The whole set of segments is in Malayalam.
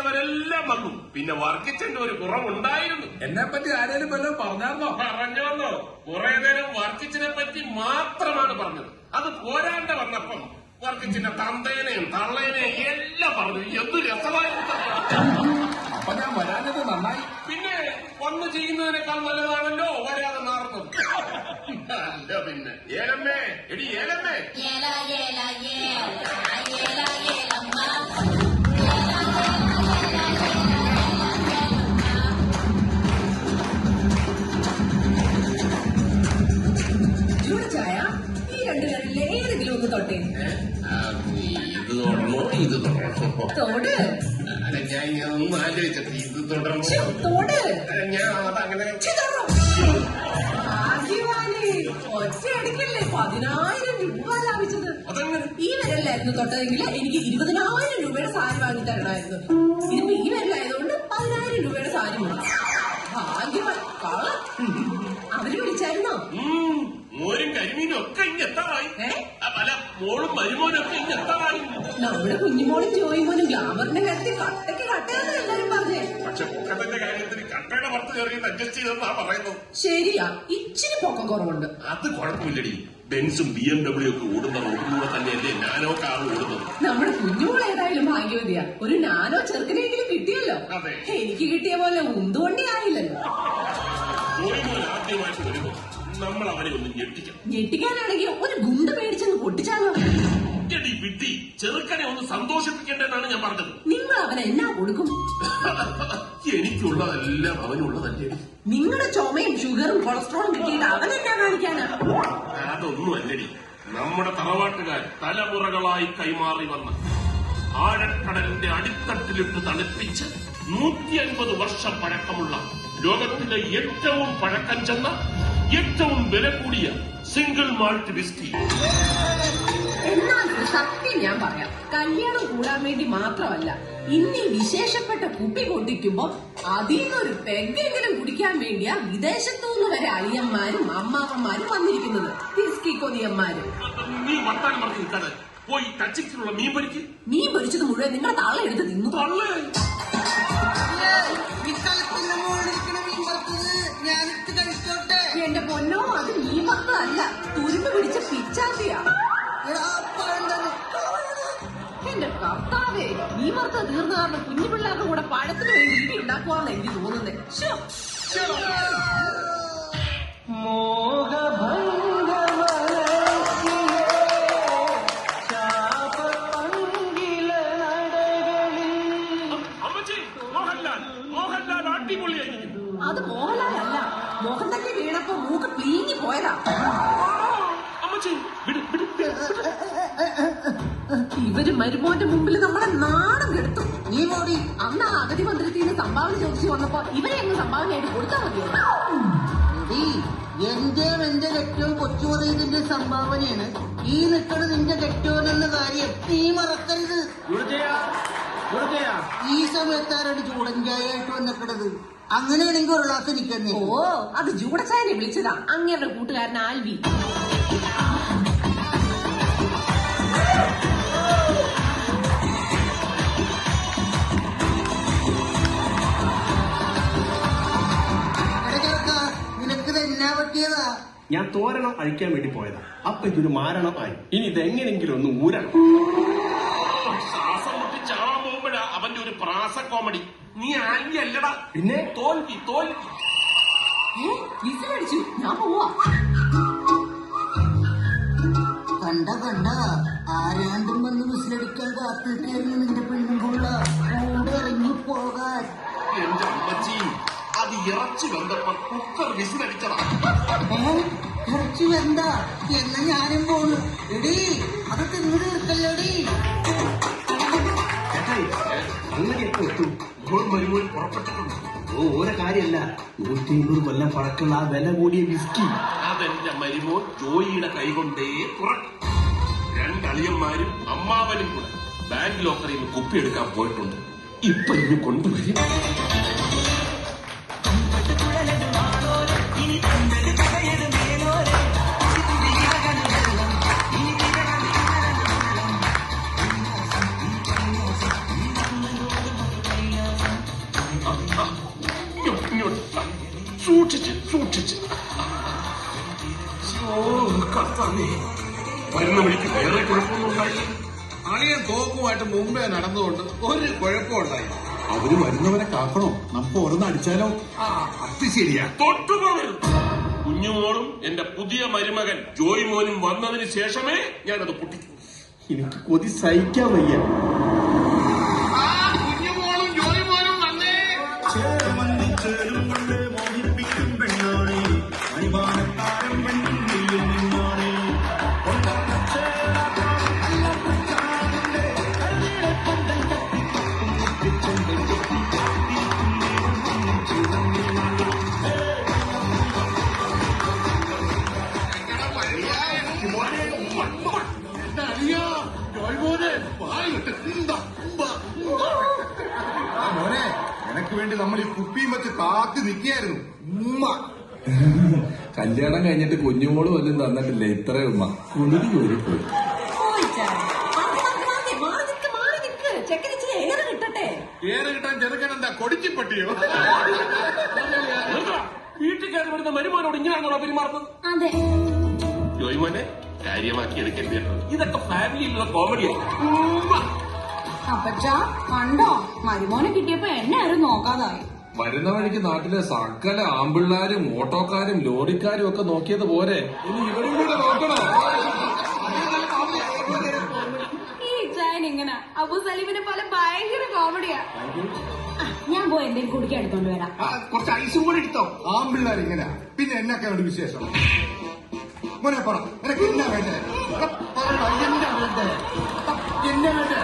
അറിയുന്നവരെല്ലാം വന്നു. പിന്നെ വർക്കിച്ചന്റെ ഒരു കുറവുണ്ടായിരുന്നു. എന്നെ പറ്റി ആരേലും വല്ലതും പറഞ്ഞാർന്നോ? പറഞ്ഞോന്നോ? കുറെ നേരം വർക്കിച്ചിനെ പറ്റി മാത്രമാണ് പറഞ്ഞത്. അത് പോരാണ്ട് വന്നപ്പം വർക്കിച്ചിന്റെ തന്തേനെയും തള്ളേനെയും എല്ലാം പറഞ്ഞു. എന്ത് രസമായിരുന്നു. അപ്പൊ ഞാൻ വരാഞ്ഞത് നന്നായി. പിന്നെ വന്ന് ചെയ്യുന്നതിനേക്കാൾ നല്ലതാണല്ലോ വരാതെ മാറുന്നത്. അല്ല പിന്നെ ഏലമ്മേ, എടി ഏലമ്മേ. ചായ ഈ രണ്ടു പേരിൽ ഏതെങ്കിലും ഒന്ന് തൊട്ടേ. ഇത് തൊടണോ ഇത് തൊടണോ? തോട്. അല്ല ഞാൻ ഒന്ന് ആലോചിച്ചിട്ട് ഇത് തുടർന്നോ തോട്. ഞാൻ അതങ്ങനെ ഒറ്റയടിക്കല്ലേ 10,000 രൂപ ലാഭിച്ചത്. അതങ്ങനെ ഈ വരല്ലായിരുന്നു തൊട്ടതെങ്കിൽ എനിക്ക് 20,000 രൂപയുടെ സാരി വാങ്ങി തരണമായിരുന്നു. ഇതിപ്പോ ഈ വരലായതുകൊണ്ട് 10,000 രൂപയുടെ സാരി വാങ്ങി. ഭാഗ്യമായി അവര് വിളിച്ചായിരുന്നോ? മോരും കരിമീനും ഒക്കെ ഇങ്ങ് എത്താറായി. പല മോളും മരുമോനൊക്കെ ഇങ്ങ് എത്താറായി. നമ്മുടെ കുഞ്ഞുമോളും ജോയിമോനും ഗ്ലാമറിന്റെ കാര്യത്തിൽ കട്ടയ്ക്ക് കട്ടയാന്ന് എല്ലാരും പറഞ്ഞേ. പക്ഷെ പൊക്കത്തിന്റെ കാര്യത്തിൽ കട്ടയുടെ പുറത്ത് കയറിയിട്ട് അഡ്ജസ്റ്റ് ചെയ്തെന്നാ പറയുന്നത്. ശരിയാ, ഇച്ചിരി പൊക്കം കുറവുണ്ട്. അത് കുഴപ്പമില്ലടി. ബെൻസും BMW ഒക്കെ ഓടുന്ന റോഡിലൂടെ തന്നെയല്ലേ നാനോ കാർ ഓടുന്നത്. നമ്മുടെ കുഞ്ഞുമോൾ ഏതായാലും ഭാഗ്യവതിയാ. ഒരു നാനോ ചെറുക്കനെങ്കിലും കിട്ടിയല്ലോ. അതെ. എനിക്ക് കിട്ടിയ പോലെ ഉന്തുകൊണ്ടേ ആയില്ലല്ലോ. ജോയിമോൻ ആദ്യമായിട്ട് വരുമ്പോൾ നമ്മൾ അവനെ ഒന്ന് ഞെട്ടിക്കണം. ഞെട്ടിക്കാനാണെങ്കിൽ ഒരു ഗുണ്ട് മേടിച്ചെന്ന് പൊട്ടിച്ചാലോ? എടി വിട്ടി, ചെറുക്കനെ ഒന്ന് സന്തോഷിപ്പിക്കേണ്ടതെന്നാണ് ഞാൻ പറഞ്ഞത്. നിങ്ങൾ അവനെ എന്നാ കൊടുക്കും? എനിക്കുള്ളതെല്ലാം അവനുള്ളതല്ലേ. നിങ്ങളുടെ ചുമയും ഷുഗറും കൊളസ്ട്രോളും കിട്ടിയിട്ട് അവനെന്നാ കാണിക്കാനാ? അതൊന്നും അല്ലടി. നമ്മുടെ തറവാട്ടുകാർ തലമുറകളായി കൈമാറി വന്ന ആഴക്കടലിന്റെ അടിത്തട്ടിലിട്ട് തണുപ്പിച്ച് 150 വർഷം പഴക്കമുള്ള ലോകത്തിലെ ഏറ്റവും പഴക്കം ചെന്ന ഏറ്റവും വില കൂടിയ സിംഗിൾ മാൾട്ട് വിസ്കി. എന്നാൽ സത്യം ഞാൻ പറയാം, കല്യാണം കൂടാൻ വേണ്ടി മാത്രമല്ല, ഇനി വിശേഷപ്പെട്ട കുപ്പി പൊട്ടിക്കുമ്പോ അതിൽ നിന്നൊരു പെഗ്ഗെങ്കിലും കുടിക്കാൻ വേണ്ടിയാ വിദേശത്തുനിന്ന് വരെ അളിയന്മാരും അമ്മാവന്മാരും വന്നിരിക്കുന്നത്. വിസ്കി കൊതിയന്മാരും. നീ വർത്താനം പറഞ്ഞു നിൽക്കാതെ പോയി ടച്ചിലുള്ള മീൻ പൊരിക്ക്. മീൻ പൊരിച്ചത് മുഴുവൻ നിങ്ങളെ തള്ള എടുത്ത് തിന്നു. തള്ളേ എന്റെ പൊന്നോ, അത് മീൻ വറുത്തതല്ല, തുരുമ്പ് പിടിച്ച പിച്ചാത്തിയാ. എന്റെ കർത്താവേ, മീൻ വറുത്തത് തീർന്ന കാരണം കുഞ്ഞു പിള്ളേരുടെ കൂടെ പഴത്തിന് വേണ്ടി ഇടി ഉണ്ടാക്കുവാന്ന് എനിക്ക് തോന്നുന്നത്. അത് മോഹൻലാലല്ല, മോഹൻലാലിനെ വീണപ്പോ മൂക്ക് പ്ലീങ്ങി പോയതാ. ഇവര് മരുമോന്റെ മുമ്പിൽ നമ്മളെ നാണം കെടുത്തു. നീ മോടി അന്ന് ആ അഗതി മന്ദിരത്തിൽ നിന്ന് സംഭാവന ചോദിച്ചു വന്നപ്പോ ഇവരെ അങ്ങ് സംഭാവനയായിട്ട് കൊടുത്താൽ മതിയായിരുന്നു. എന്റെ കെട്ടവും കൊച്ചുപതയത്തിന്റെ സംഭാവനയാണ് ഈ നിൽക്കണ നിന്റെ കെട്ടോനെന്ന കാര്യം നീ മറക്കരുത്. ഈ സമയത്താരാണ് ചൂടൻ ചായയായിട്ട് വന്നിക്കണത്. അങ്ങനെയാണെങ്കിൽ ഒരു ഗ്ലാസ് നിൽക്കുന്നേ. ഓ, അത് ചൂടച്ചായനെ വിളിച്ചതാ അങ്ങേരുടെ കൂട്ടുകാരൻ ആൽവി. നിനക്കിത് എന്നാ പറ്റിയതാ? ഞാൻ തോരണം അഴിക്കാൻ വേണ്ടി പോയതാ. അപ്പൊ ഇതൊരു മാരണമായി. ഇനി ഇതെങ്ങനെങ്കിലും ഒന്ന് ഊരണം. ശ്വാസം മുട്ടി ചാവാൻ പോകുമ്പോഴാ അവന്റെ ഒരു പ്രാസ കോമഡി. നീ ആൽവി അല്ലടാ. പിന്നെ തോൽവി തോൽവി. വിസിലടിച്ചു, ഞാൻ പോവാ. കണ്ട ആരാണ്ടും വന്ന് വിസിലടിക്കാൻ കാത്തിരിക്കായിരുന്നു നിന്റെ പെണ്ണുകൊള്ള കൂടെ ഇറങ്ങി പോകാൻ. എന്റെ അമ്മച്ചി, അത് ഇറച്ചി വന്നപ്പോ കുക്കർ വിസിലടിച്ചതാ. ഇറച്ചി വെന്ത എന്നാ ഞാനും പോണു. എടീ, അത് തിന്നു തീർക്കല്ലോടി. അങ്ങനെയൊക്കെ എത്തു. മരുമോൻ പുറപ്പെട്ടിട്ടുണ്ട്. ഓരോ കാര്യമല്ല, 150 കൊല്ലം പഴക്കമുള്ള ആ വില കൂടിയ വിസ്കി അതെന്റെ മരുമോൻ ജോയിയുടെ കൈകൊണ്ടേ തുറക്കും. 2 അളിയന്മാരും അമ്മാവനും കൂടെ ബാങ്ക് ലോക്കറിൽ നിന്ന് കുപ്പിയെടുക്കാൻ പോയിട്ടുണ്ട്. ഇപ്പൊ ഇനി കൊണ്ടുവരും. സൂക്ഷിച്ച്. കർത്താവേ, വരുന്ന വഴിക്ക് വേറെ കുഴപ്പമൊന്നും ഉണ്ടായില്ല. അളിയൻ തോക്കുമായിട്ട് മുമ്പേ നടന്നുകൊണ്ട് ഒരു കുഴപ്പമുണ്ടായി. അവര് വരുന്നവരെ കാക്കണോ? നമുക്ക് ഓരോന്ന് അടിച്ചാലോ? അത് ശരിയാ. തൊട്ടുപോകരുത്. കുഞ്ഞുമോളും എന്റെ പുതിയ മരുമകൻ ജോയ് മോനും വന്നതിന് ശേഷമേ ഞാനത് പൊട്ടിക്കൂ. എനിക്ക് കൊതി സഹിക്കാൻ വയ്യ. കുഞ്ഞുമോളും ജോലി മോനും വന്നേ. മോനെ, എനക്ക് വേണ്ടി നമ്മൾ ഈ കുപ്പിയും വെച്ച് കാത്തു നിൽക്കായിരുന്നു. കല്യാണം കഴിഞ്ഞിട്ട് കുഞ്ഞുമോള് വല്ലതും തന്നിട്ടില്ല ഇത്രേ ഉമ്മ. കുളിരി കോരിപ്പോയി. ചെക്കനിച്ചിരി കിട്ടട്ടെ. ഏറെ കിട്ടാൻ ചെറുക്കൻ എന്താ കൊടിച്ചിപ്പട്ടിയോ? വീട്ടിൽ കയറി വരുന്ന മരുമോനോട് ഇങ്ങനെയാണോ പെരുമാറുന്നത്? അതെ. ജോയ് മോനെ, കാര്യമാക്കി എടുക്കരുത് കേട്ടോ. ഇതൊക്കെ ഫാമിലിയിലുള്ള കോമഡിയാണ്. അപ്പച്ച കണ്ടോ, മരുമോനെ കിട്ടിയപ്പോ എന്നെ ആരും നോക്കാതായി. വരുന്ന വഴിക്ക് നാട്ടിലെ സകല ആമ്പിള്ളാരും ഓട്ടോക്കാരും ലോറിക്കാരും ഒക്കെ നോക്കിയത് പോരെ, ഇനി ഇവരും കൂടെ നോക്കണോ? ഈ ചായൻ ഇങ്ങനെ അബു സലീമിനെ പോലെ ഭയങ്കര കോമഡിയാ. ഞാൻ പോയി എന്തെങ്കിലും കുടിക്കാൻ എടുത്തോണ്ട് വരാം. കുറച്ച് ഐസും കൂടി എടുത്തോ. ആമ്പിള്ളാർ ഇങ്ങനെ പിന്നെ എന്നൊക്കെ ഒരു വിശേഷം? മോനെ പറ, നിനക്ക് എന്നാ വേണ്ടേ? എന്നാ വേണ്ടേ? എന്നാ വേണ്ടേ?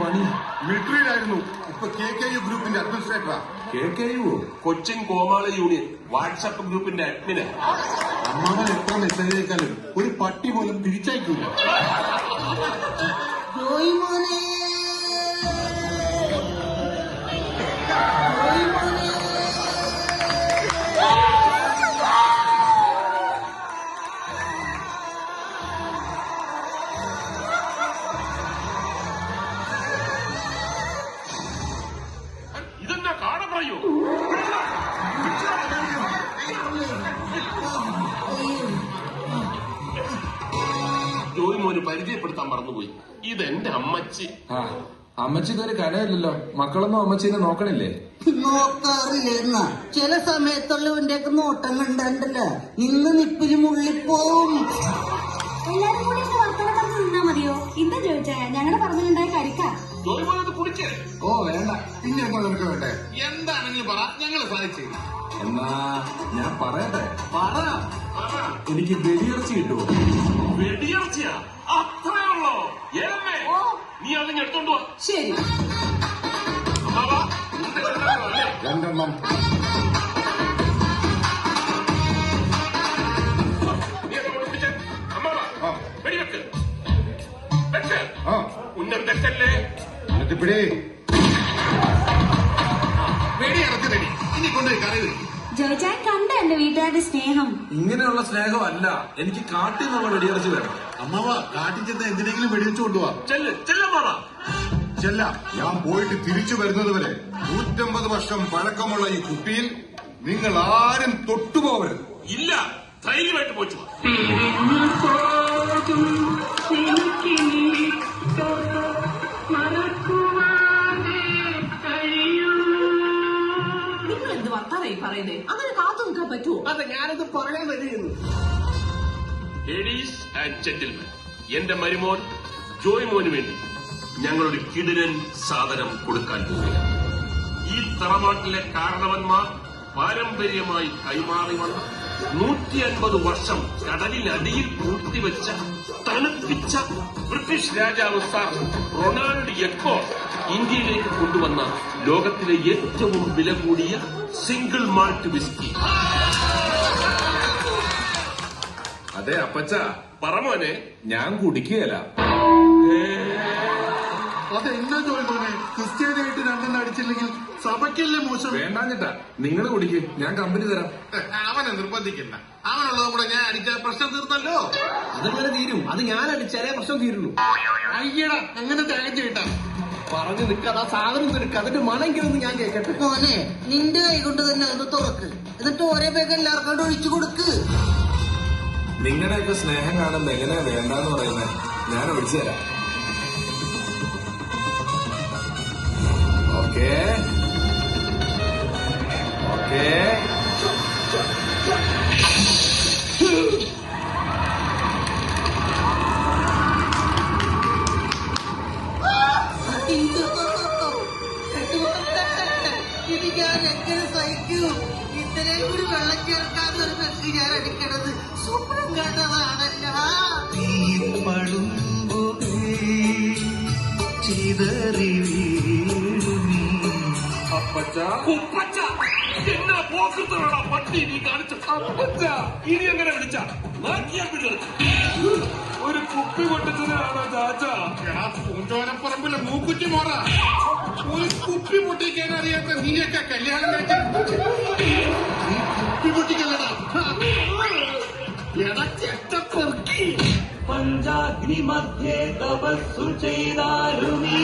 പണി മിലിറ്ററിയിലായിരുന്നു. ഇപ്പൊ KKU ഗ്രൂപ്പിന്റെ അഡ്മിനിസ്ട്രേറ്ററാ. KKU കൊച്ചിൻ കോമാള യൂണിയൻ വാട്സാപ്പ് ഗ്രൂപ്പിന്റെ അഡ്മിന്. അമ്മാവൻ എത്ര മെസ്സേജ് അയച്ചാലും ഒരു പട്ടി പോലും തിരിച്ചയക്കൂല. ജോയ് മോനെ, ജോയ് മോനെ. ഇതെന്നാ കാണ പറയൂ. ജോയ് മോന് പരിചയപ്പെടുത്താൻ മറന്നുപോയി. ഇതെന്റെ അമ്മച്ചി. അമ്മച്ചിക്ക് ഒരു കനയില്ലല്ലോ. മക്കളൊന്നും അമ്മച്ചീനെ നോക്കണില്ലേ? നോക്കാറില്ലെന്ന ചില സമയത്തുള്ളവന്റെ ഒക്കെ നോട്ടം കണ്ടല്ലോ, നിന്ന് നിപ്പില് മുള്ളിപ്പോവും. എല്ലാരും കൂടി എന്റെ വർത്തമാനം പറഞ്ഞ് നിന്നാ മതിയോ? എന്താ ചോദിച്ചാ ഞങ്ങളുടെ പറഞ്ഞിട്ടുണ്ടായ കരിക്കാ. ജോയ് മോനത് കുടിക്കേ. ഓ വേണ്ട, പിന്നെ എന്താ നിനക്ക് വേണ്ടേ? എന്താണെങ്കിലും പറ, ഞങ്ങള് സാധിച്ചു. എന്നാ ഞാൻ പറയട്ടെ? എനിക്ക് വെടിയിറച്ചി കിട്ടുമോ? വെടിയിറച്ചിയാ? അത്രയുള്ളോ? ഏമേ, നീ അതിന് എടുത്തോണ്ട് വാ. ശരി. അമ്മാവാ, രണ്ടെണ്ണം. നീ അത് കൊടുപ്പിച്ചേ. അമ്മാവാ, വെടിവെക്ക്. വെക്ക്. ഉന്നം തെക്കല്ലേ. എന്നിട്ടിപ്പിടേ. വെടി ഇറക്കി തടി. ഇനി കൊണ്ടുപോയി കറി വെക്കും. ചോദിച്ചാൽ കണ്ട എന്റെ വീട്ടുകാരുടെ സ്നേഹം. ഇങ്ങനെയുള്ള സ്നേഹമല്ല, എനിക്ക് കാട്ടിൽ നിന്നുള്ള വെടിയിറച്ചി വേണം. അമ്മാവ, കാട്ടിൽ ചെന്ന് എന്തിനെങ്കിലും വെടിവെച്ചു കൊണ്ടുപോവാ. ചെല്ലമ്മാവാ. ചെല്ല. ഞാൻ പോയിട്ട് തിരിച്ചു വരുന്നത് വരെ 150 വർഷം പഴക്കമുള്ള ഈ കുപ്പിയിൽ നിങ്ങൾ ആരും തൊട്ടുപോകരുത്. ഇല്ല, ധൈര്യമായിട്ട് പോച്ചു. നിങ്ങൾ എന്ത് വർത്താനായി പറയുന്നേ? അങ്ങനെ കാത്തു നിൽക്കാൻ പറ്റുമോ? അതെ, ഞാനത് പറയാൻ വരികയെന്ന്. ലേഡീസ് ആൻഡ് ജെന്റിൽമെൻ, എന്റെ മരുമോൻ ജോയ് മോന് വേണ്ടി ഞങ്ങളൊരു കിടിലൻ സാധനം കൊടുക്കാൻ പോവുകയാണ്. ഈ തറവാട്ടിലെ കാരണവന്മാർ പാരമ്പര്യമായി കൈമാറി വന്ന 150 വർഷം കടലിനടിയിൽ പൂർത്തിവെച്ച തണുപ്പിച്ച ബ്രിട്ടീഷ് രാജാവ് സാർ റൊണാൾഡ് എക്കോ ഇന്ത്യയിലേക്ക് കൊണ്ടുവന്ന ലോകത്തിലെ ഏറ്റവും വില കൂടിയ സിംഗിൾ മാൾട്ട് വിസ്കി. അതെ അപ്പച്ച, പറമോനെ, ഞാൻ കുടിക്കുകയല്ല. അതെന്നാ ചോദിക്കണേ? ക്രിസ്ത്യാനായിട്ട് രണ്ടെണ്ണം അടിച്ചില്ലെങ്കിൽ സഭയ്ക്കല്ലേ മോശം? വേണ്ടാഞ്ഞിട്ടാ, നിങ്ങൾ കുടിക്ക്, ഞാൻ കമ്പനി തരാം. അവനെ നിർബന്ധിക്കണ്ട. അവനുള്ളത് കൂടെ ഞാൻ അടിച്ച പ്രശ്നം തീർന്നല്ലോ. അതങ്ങനെ തീരും. അത് ഞാൻ അടിച്ചാലേ പ്രശ്നം തീരുള്ളൂ. അയ്യടാ, അങ്ങനെ ത്യാഗം ചെയ്യട്ടാ. പറഞ്ഞു നിൽക്കാതെ ആ സാധനം എടുക്കുക, അതിന്റെ മണെങ്കിലൊന്ന് ഞാൻ കേൾക്കട്ടെ. മോനെ നിന്റെ കൈ കൊണ്ട് തന്നെ ഒന്ന് തുറക്ക്, എന്നിട്ട് ഓരോ പേക്ക് എല്ലാവർക്കും ഒഴിച്ചു കൊടുക്ക്. നിങ്ങളുടെയൊക്കെ സ്നേഹം കാണുമ്പോ എങ്ങനെയാ വേണ്ടെന്ന് പറയുന്നത്? ഞാൻ ഒഴിച്ചു തരാം. Okay okay. ഇത് ഞാൻ എങ്ങനെ സഹിക്കൂ? ഇത്രയും കൂടി വെള്ളം ചേർക്കാത്തൊരു പെക്ക് ഞാൻ അടിക്കണത് സ്വപ്നം കണ്ടതാണല്ലോ. ഉപ്പച്ച, എന്നാ പോക്കത്തോടാ പട്ടി നീ കാണിച്ച അപ്പച്ച. ഇനി എങ്ങനെ വിളിച്ച ഒരു കുപ്പി പൊട്ടിച്ചതാണോ ചാച്ചാ? എടാ പൂഞ്ചോലപ്പറമ്പിലെ മൂക്കുറ്റി മോറ, ഒരു കുപ്പി പൊട്ടിക്കാൻ അറിയാത്ത നീയൊക്കെ കല്യാണം കഴിച്ചു. നീ കുപ്പി പൊട്ടിക്കല്ലടാ. എടാ ചെറ്റപ്പെറുക്കി. പഞ്ചാഗ്നി മധ്യേ തപസ്സു ചെയ്താലുമീ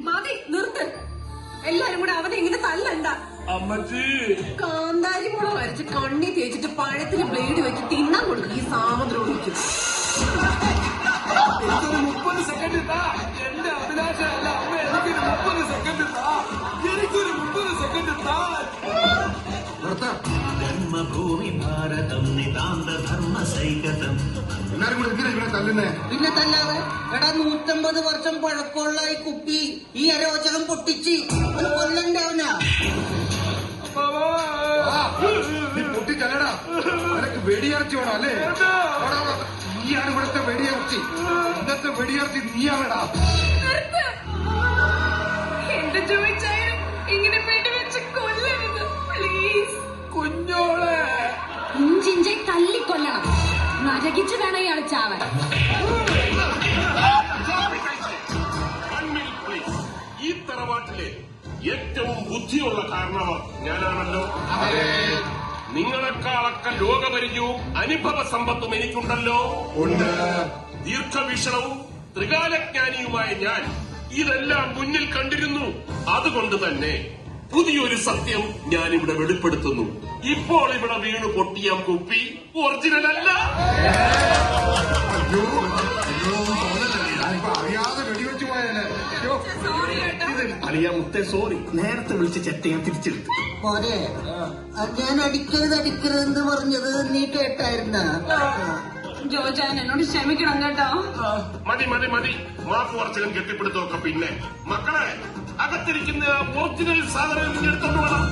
മതി, നിർത്ത്. എല്ലാരും കൂടെ അവനെ ഇങ്ങനെ തല്ലണ്ട. അമ്മച്ചി, കാന്താരി മുളക് വരച്ച് കണ്ണി തേച്ചിട്ട് പഴത്തിന് ബ്ലേഡ് വെച്ച് തിന്നാൻ കൊടുക്കും ഈ സാമദ്രോഹിക്കും. എനിക്കൊരു 30 സെക്കൻഡ് താ. എന്റെ അഭിലാഷമല്ല അമ്മ, എനിക്കൊരു 30 സെക്കൻഡ് താ. എനിക്കൊരു 30 സെക്കൻഡ് താ. ജന്മഭൂമി ഭാരതം നിതാന്ത ധർമ്മ സൈകതം. എല്ലാരും കൂടെ എന്തിനാ ഇവിടെ തല്ലുന്നേ? പിന്നെ തല്ലാതെ എടാ 150 വർഷം പഴക്കമുള്ള ഈ കുപ്പി ഈ അരോചകം പൊട്ടിച്ച് ഒരു കൊല്ലന്റെ അവനാ. നീ പൊട്ടിച്ചല്ലടാ, നിനക്ക് വെടിയിറച്ചി വേണം അല്ലേ? നീയാണ് ഇവിടുത്തെ വെടിയിറച്ചി. ഇന്നത്തെ വെടിയിറച്ചി നീയാണടാ. എന്റെ ചോദിച്ചാലും ഇങ്ങനെ വെടിവെച്ച് കൊല്ലരുത് പ്ലീസ്. കുഞ്ഞോളെ, ഇഞ്ചിഞ്ചെ തല്ലിക്കൊല്ലണം, നരകിച്ച് വേണം ഇയാൾ ചാവൻ. ഈ തറവാട്ടിലെ ഏറ്റവും ബുദ്ധിയുള്ള കാരണവർ ഞാനാണല്ലോ. നിങ്ങളെക്കാളൊക്കെ ലോകപരിചയവും അനുഭവ സമ്പത്തും എനിക്കുണ്ടല്ലോ. ഉണ്ട്. ദീർഘവീക്ഷണവും ത്രികാലജ്ഞാനിയുമായ ഞാൻ ഇതെല്ലാം മുന്നിൽ കണ്ടിരുന്നു. അതുകൊണ്ട് തന്നെ പുതിയൊരു സത്യം ഞാനിവിടെ വെളിപ്പെടുത്തുന്നു. ഇപ്പോൾ ഇവിടെ വീണു പൊട്ടിയ കുപ്പി ഒറിജിനൽ അല്ല. ഞാനിപ്പോ അറിയാതെ വെടിവെച്ച് പോയാലേ. അളിയാ മുത്തേ സോറി, നേരത്തെ വിളിച്ച് ചെറ്റ ഞാൻ തിരിച്ചെടുത്തു. മോനെ ഞാൻ അടിക്കരുതെന്ന് പറഞ്ഞത് നീ കേട്ടായിരുന്ന? ജോജാൻ എന്നോട് ക്ഷമിക്കണം കേട്ടോ. മതി മതി മതി, മാപ്പ് കുറച്ചിലും കെട്ടിപ്പിടുത്തമൊക്കെ പിന്നെ. മക്കളെ, അകത്തിരിക്കുന്ന ഒറിജിനൽ സാധനം എടുത്തോണ്ട് വേണം.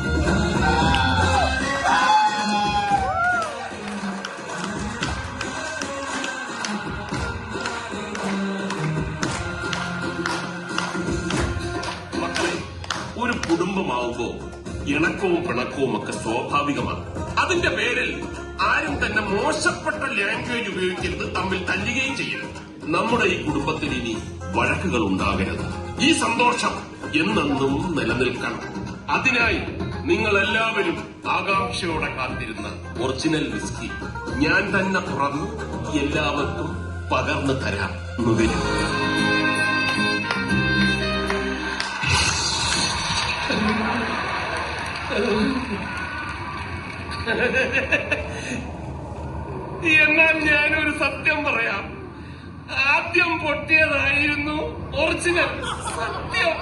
മക്കളെ, ഒരു കുടുംബമാവുമ്പോ ഇണക്കവും പിണക്കവും ഒക്കെ സ്വാഭാവികമാണ്. അതിന്റെ പേരിൽ ആരും തന്നെ മോശപ്പെട്ട ലാംഗ്വേജ് ഉപയോഗിക്കരുത്, തമ്മിൽ തല്ലുകയും ചെയ്യരുത്. നമ്മുടെ ഈ കുടുംബത്തിൽ ഇനി വഴക്കുകൾ ഉണ്ടാകരുത്. ഈ സന്തോഷം എന്നെന്നും നിലനിൽക്കണം. അതിനായി നിങ്ങൾ എല്ലാവരും ആകാംക്ഷയോടെ കാത്തിരുന്ന ഒറിജിനൽ വിസ്കി ഞാൻ തന്നെ തുറന്ന് എല്ലാവർക്കും പകർന്നു തരാം. നുകരും. എന്നാൽ ഞാനൊരു സത്യം പറയാം. ആദ്യം പൊട്ടിയതായിരുന്നു ഒറിജിനൽ സത്യം.